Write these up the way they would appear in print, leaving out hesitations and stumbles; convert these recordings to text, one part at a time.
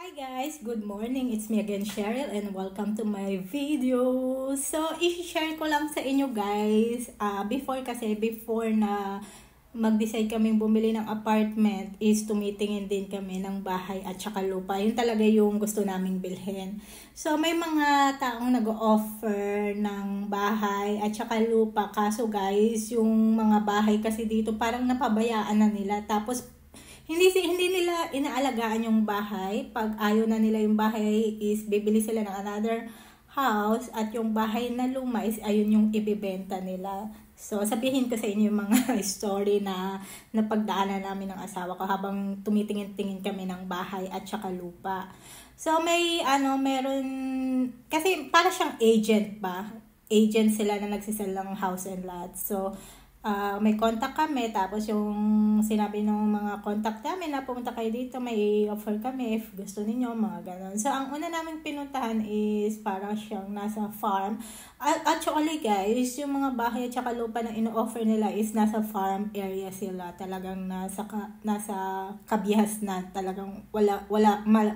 Hi guys! Good morning! It's me again, Cheryl, and welcome to my video. So, i-share ko lang sa inyo guys, before na mag-decide kaming bumili ng apartment is tumitingin din kami ng bahay at saka lupa. Yun talaga yung gusto naming bilhin. So, may mga taong nag-offer ng bahay at saka lupa. Kaso guys, yung mga bahay kasi dito parang napabayaan na nila. Tapos, hindi nila inaalagaan yung bahay. Pag ayaw na nila yung bahay is bibili sila ng another house at yung bahay na luma is ayun yung ibibenta nila. So sabihin ko sa inyo yung mga story na napagdaanan namin ng asawa ko habang tumitingin-tingin kami ng bahay at saka lupa. So meron kasi para siyang agent ba? Agent sila na nagsisell ng house and lot. So may contact kami, tapos yung sinabi ng mga contact namin na pumunta kayo dito, may offer kami if gusto niyo mga ganon. So ang una namin pinuntahan is parang siyang nasa farm. Actually guys, yung mga bahay at saka lupa na ino-offer nila is nasa farm area sila. Talagang nasa kabihas na, talagang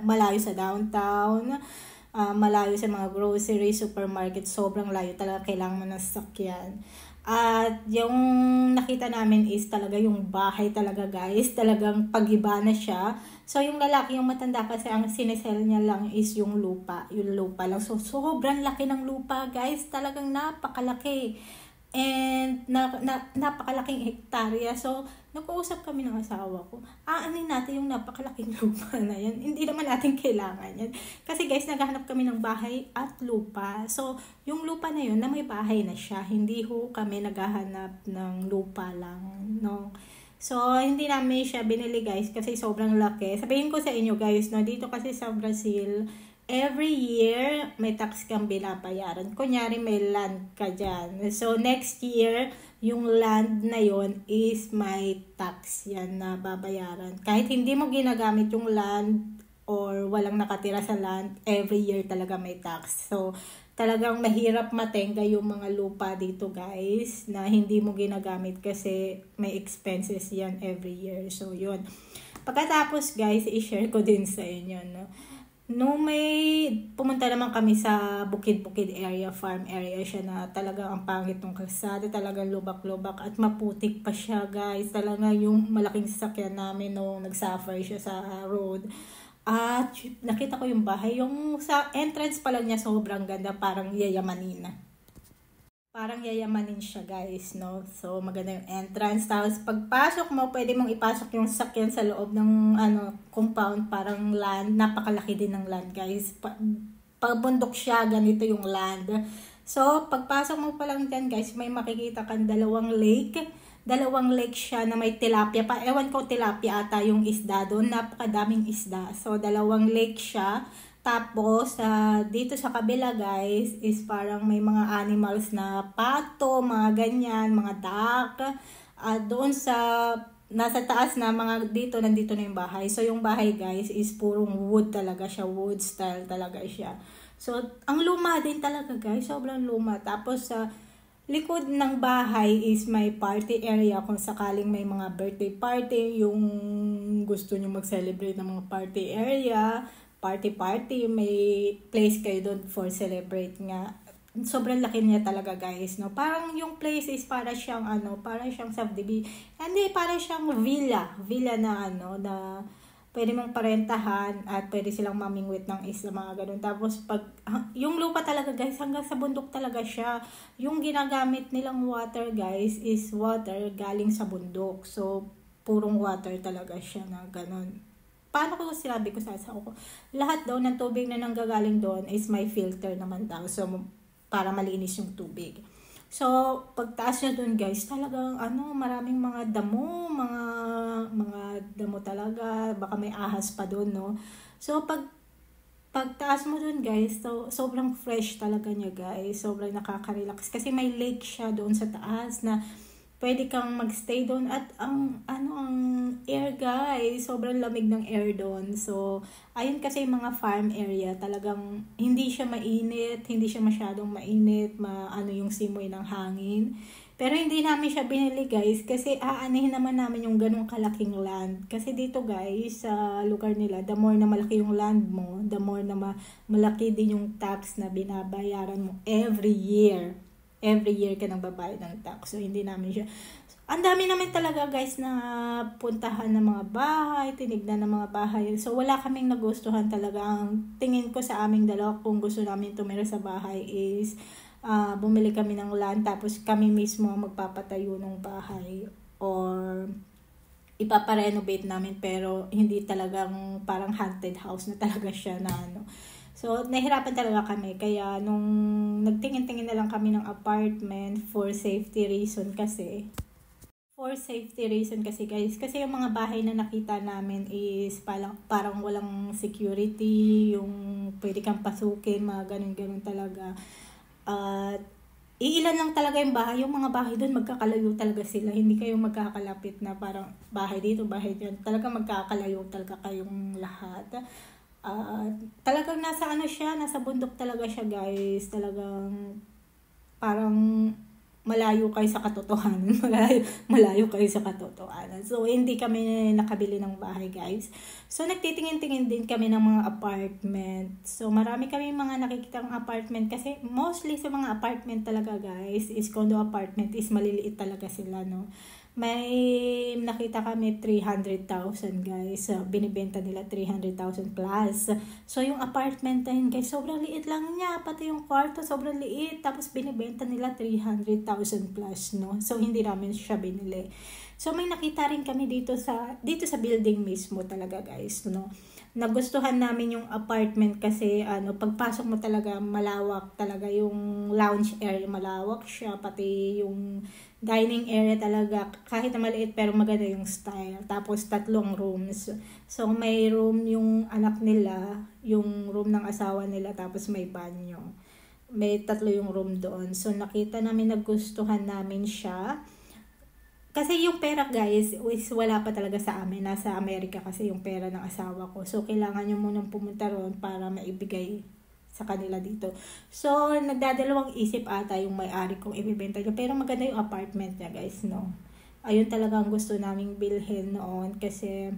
malayo sa downtown. Malayo sa mga grocery, supermarket, sobrang layo talaga, kailangan mo ng sasakyan. At yung nakita namin is talaga yung bahay talaga guys, talagang pag-iba na siya. So yung lalaki, yung matanda kasi ang sinesell niya lang is yung lupa lang. So sobrang laki ng lupa guys, talagang napakalaki. And napakalaking hektarya. So, nag-uusap kami ng asawa ko. Aanin natin yung napakalaking lupa na yan. Hindi naman natin kailangan yan. Kasi guys, naghahanap kami ng bahay at lupa. So, yung lupa na yun, na may bahay na siya. Hindi ho kami naghahanap ng lupa lang. No? So, hindi namin siya binili guys kasi sobrang laki. Sabihin ko sa inyo guys, no, dito kasi sa Brazil, every year, may tax kang binabayaran. Kunyari, may land ka dyan. So, next year, yung land na yon is may tax yan na babayaran. Kahit hindi mo ginagamit yung land or walang nakatira sa land, every year talaga may tax. So, talagang mahirap matenga yung mga lupa dito guys na hindi mo ginagamit kasi may expenses yan every year. So, yun. Pagkatapos guys, i-share ko din sa inyo, no? No, may pumunta naman kami sa bukid-bukid area, farm area siya na talagang ang pangit ng kalsada, talagang lubak-lubak at maputik pa siya guys. Talaga yung malaking sasakyan namin nung nagsuffer siya sa road. At nakita ko yung bahay, yung sa entrance pa lang niya sobrang ganda, parang yayamanin na. Parang yayamanin siya guys, no? So, maganda yung entrance. Tapos, pagpasok mo, pwede mong ipasok yung sasakyan sa loob ng compound, parang land. Napakalaki din ng land guys. Pabundok siya, ganito yung land. So, pagpasok mo pa lang dyan guys, may makikita kang dalawang lake. Dalawang lake siya na may tilapia pa. Ewan ko, tilapia ata yung isda doon. Napakadaming isda. So, dalawang lake siya. Tapos, dito sa kabila guys, is parang may mga animals na pato, mga ganyan, mga duck. At doon nasa taas na nandito na yung bahay. So, yung bahay guys is purong wood talaga siya, wood style talaga siya. So, ang luma din talaga guys, sobrang luma. Tapos, sa likod ng bahay is may party area kung sakaling may mga birthday party, yung gusto nyo mag-celebrate ng mga party area, party, may place kayo doon for celebrate nga. Sobrang laki niya talaga guys, no? Parang yung place is para siyang subdivision. Hindi, para siyang villa na na pwede mong parentahan at pwede silang mamingwit ng isla, mga ganun. Tapos yung lupa talaga guys, hanggang sa bundok talaga siya. Yung ginagamit nilang water guys is water galing sa bundok. So, purong water talaga siya na ganun. Paano ko sinabi ko sa asawa ko? Lahat daw ng tubig na nanggagaling doon is may filter naman daw. So, para malinis yung tubig. So, pagtaas niya doon guys, talagang maraming mga damo, mga damo talaga. Baka may ahas pa doon, no? So, pagtaas mo doon guys, so, sobrang fresh talaga niya guys. Sobrang nakaka-relax. Kasi may lake siya doon sa taas na pwede kang magstay doon at ang air guys, sobrang lamig ng air doon. So, ayun kasi yung mga farm area, talagang hindi siya mainit, hindi siya masyadong mainit, yung simoy ng hangin. Pero hindi namin siya binili guys kasi aanihin naman namin yung ganong kalaking land. Kasi dito guys, sa lugar nila, the more na malaki yung land mo, the more na malaki din yung tax na binabayaran mo every year. Every year ka nang babayad ng tax. So hindi namin siya. Ang dami namin talaga guys na puntahan ng mga bahay, tinignan ng mga bahay. So wala kaming nagustuhan talaga. Ang tingin ko sa aming dalawa kung gusto namin tumira sa bahay is bumili kami ng land tapos kami mismo ang magpapatayo ng bahay or ipaparenovate namin pero hindi talagang parang haunted house na talaga siya na ano. So, nahirapan talaga kami. Kaya, nung nagtingin-tingin na lang kami ng apartment for safety reason kasi. For safety reason kasi guys. Kasi yung mga bahay na nakita namin is parang walang security. Yung pwede kang pasukin, mga ganun-ganun talaga. At iilan lang talaga yung bahay. Yung mga bahay doon magkakalayo talaga sila. Hindi kayo magkakalapit na parang bahay dito, bahay dyan. Talagang magkakalayo talaga kayong lahat. Talagang nasa ano siya, nasa bundok talaga siya guys. Talagang parang malayo kayo sa katotohanan. malayo kayo sa katotohanan. So, hindi kami nakabili ng bahay guys. So, nagtitingin-tingin din kami ng mga apartment. So, marami kami mga nakikitang apartment kasi mostly sa mga apartment talaga guys is condo apartment is maliliit talaga sila, no? May nakita kami 300,000 guys. So, binibenta nila 300,000 plus. So, yung apartment na yun guys, sobrang liit lang niya. Pati yung kwarto, sobrang liit. Tapos, binibenta nila 300,000 plus, no? So, hindi namin siya binili. So, may nakita rin kami dito sa building mismo talaga guys, no? Nagustuhan namin yung apartment kasi pagpasok mo talaga malawak talaga yung lounge area, malawak siya, pati yung dining area talaga kahit na maliit pero maganda yung style. Tapos 3 rooms. So may room yung anak nila, yung room ng asawa nila, tapos may banyo. May 3 yung room doon. So nakita namin, nagustuhan namin siya. Kasi yung pera guys, wala pa talaga sa amin. Nasa Amerika kasi yung pera ng asawa ko. So, kailangan nyo munang pumunta ron para maibigay sa kanila dito. So, nagdadalawang isip ata yung may-ari kong ibibenta niya. Pero maganda yung apartment niya guys, no? Ayun talaga ang gusto naming bilhin noon kasi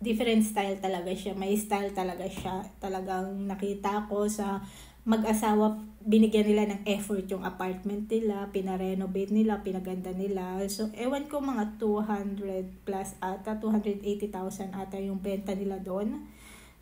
different style talaga siya. May style talaga siya. Talagang nakita ko sa mag-asawa, binigyan nila ng effort yung apartment nila, pinarenovate nila, pinaganda nila. So, ewan ko mga 200 plus ata, 280,000 ata yung benta nila doon.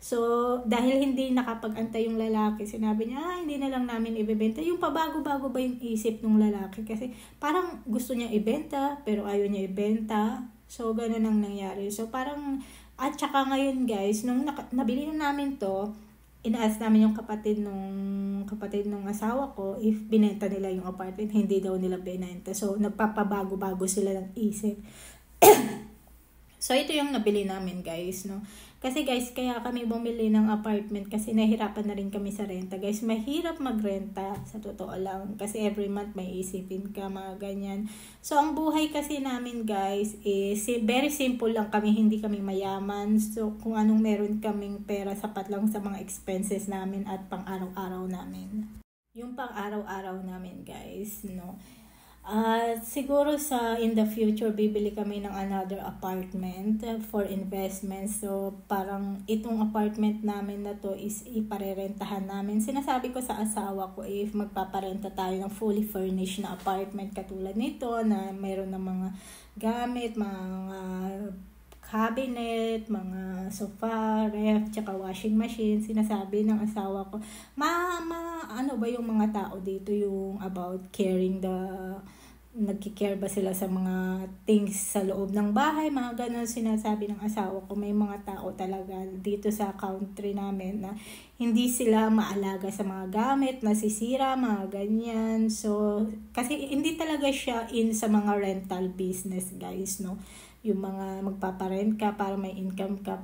So, dahil hindi nakapag-antay yung lalaki, sinabi niya, hindi na lang namin ibebenta. Yung pabago-bago ba yung isip ng lalaki? Kasi parang gusto niya ibenta, pero ayaw niya ibenta. So, ganun ang nangyari. So, parang, at saka ngayon guys, nung nabili na namin to, inaas namin yung kapatid nung asawa ko if binenta nila yung apartment, hindi daw nila binenta. So, nagpapabago-bago sila ng isip. So, ito yung nabili namin guys, no? Kasi guys, kaya kami bumili ng apartment kasi nahirapan na rin kami sa renta. Guys, mahirap magrenta sa totoo lang kasi every month may isipin ka, mga ganyan. So, ang buhay kasi namin guys is very simple lang kami, hindi kami mayaman. So, kung anong meron kaming pera, sapat lang sa mga expenses namin at pang araw-araw namin. Yung pang araw-araw namin guys, no? Siguro in the future, bibili kami ng another apartment for investment. So, parang itong apartment namin na to is iparerentahan namin. Sinasabi ko sa asawa ko if magpaparenta tayo ng fully furnished na apartment katulad nito na mayroon ng mga gamit, mga cabinet, mga sofa, ref, tsaka washing machine. Sinasabi ng asawa ko, ano ba yung mga tao dito yung about caring nagki-care ba sila sa mga things sa loob ng bahay, mga ganun. Sinasabi ng asawa ko, may mga tao talaga dito sa country namin na hindi sila maalaga sa mga gamit, nasisira, mga ganyan. So, kasi hindi talaga siya sa mga rental business guys, no? Yung mga magpaparent ka para may income ka,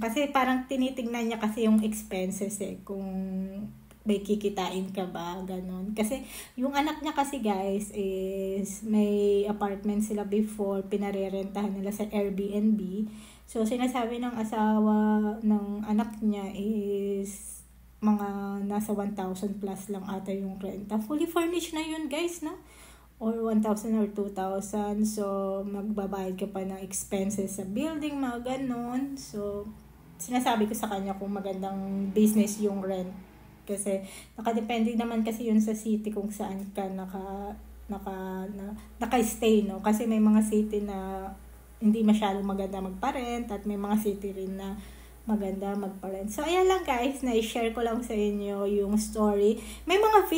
kasi parang tinitingnan niya kasi yung expenses kung may kikitain ka ba, ganun. Kasi yung anak niya kasi guys is may apartment sila before, pinarerentahan nila sa Airbnb. So sinasabi ng asawa ng anak niya is mga nasa 1,000 plus lang ata yung renta. Fully furnished na yun guys, no? or 1,000 or 2,000. So, magbabayad ka pa ng expenses sa building, mga ganon. So, sinasabi ko sa kanya kung magandang business yung rent. Kasi, nakadepende naman kasi yun sa city kung saan ka naka-stay, no? Kasi may mga city na hindi masyadong maganda magpa-rent at may mga city rin na maganda magpa-rent. So, ayan lang guys, na-share ko lang sa inyo yung story. May mga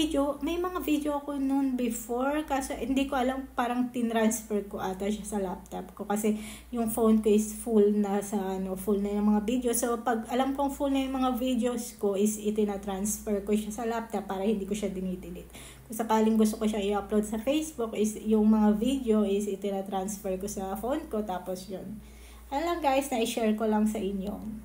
video ako noon before, kasi hindi ko alam, parang tinransfer ko ata siya sa laptop ko kasi yung phone ko is full na full na yung mga video. So, pag alam kong full na yung mga videos ko, is itina-transfer ko siya sa laptop para hindi ko siya dinidelete. Kung sakaling gusto ko siya i-upload sa Facebook, is yung mga video is itina-transfer ko sa phone ko, tapos yun. Ayan lang guys, na-share ko lang sa inyo.